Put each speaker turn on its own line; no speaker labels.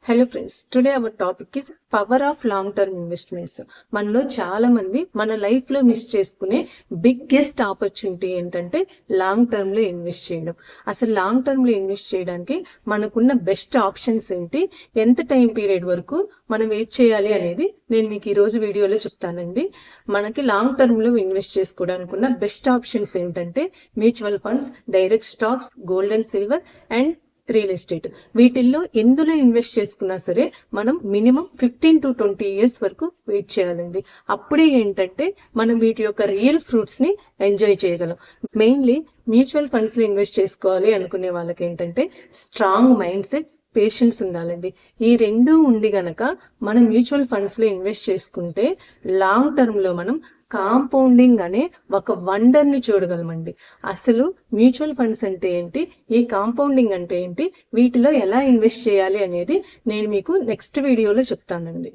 Hello friends, today our topic is power of long term investments. మనలో చాలా మంది మన లైఫ్లో మిస్ చేసుకునే బిగ్గెస్ట్ ఆపర్చునిటీ ఏంటంటే లాంగ్ టర్మ్లో ఇన్వెస్ట్ చేయడం. అసలు లాంగ్ టర్మ్లో ఇన్వెస్ట్ చేయడానికి మనకున్న బెస్ట్ ఆప్షన్స్ ఏంటి, ఎంత టైం పీరియడ్ వరకు మనం వెయిట్ చేయాలి అనేది నేను మీకు ఈరోజు వీడియోలో చెప్తానండి. మనకి లాంగ్ టర్మ్లో ఇన్వెస్ట్ చేసుకోవడానికి ఉన్న బెస్ట్ ఆప్షన్స్ ఏంటంటే mutual funds, direct stocks, gold and silver and real estate. వీటిల్లో ఎందులో ఇన్వెస్ట్ చేసుకున్నా సరే మనం మినిమం 15 to 20 years వరకు వెయిట్ చేయాలండి. అప్పుడే ఏంటంటే మనం వీటి యొక్క రియల్ ఫ్రూట్స్ని ఎంజాయ్ చేయగలం. మెయిన్లీ మ్యూచువల్ ఫండ్స్లో ఇన్వెస్ట్ చేసుకోవాలి అనుకునే వాళ్ళకి ఏంటంటే స్ట్రాంగ్ మైండ్ సెట్, పేషెన్స్ ఉండాలండి. ఈ రెండు ఉండి గనక మనం మ్యూచువల్ ఫండ్స్లో ఇన్వెస్ట్ చేసుకుంటే లాంగ్ టర్మ్లో మనం కాంపౌండింగ్ అనే ఒక వండర్ని చూడగలమండి. అసలు మ్యూచువల్ ఫండ్స్ అంటే ఏంటి, ఈ కాంపౌండింగ్ అంటే ఏంటి, వీటిలో ఎలా ఇన్వెస్ట్ చేయాలి అనేది నేను మీకు నెక్స్ట్ వీడియోలో చెప్తానండి.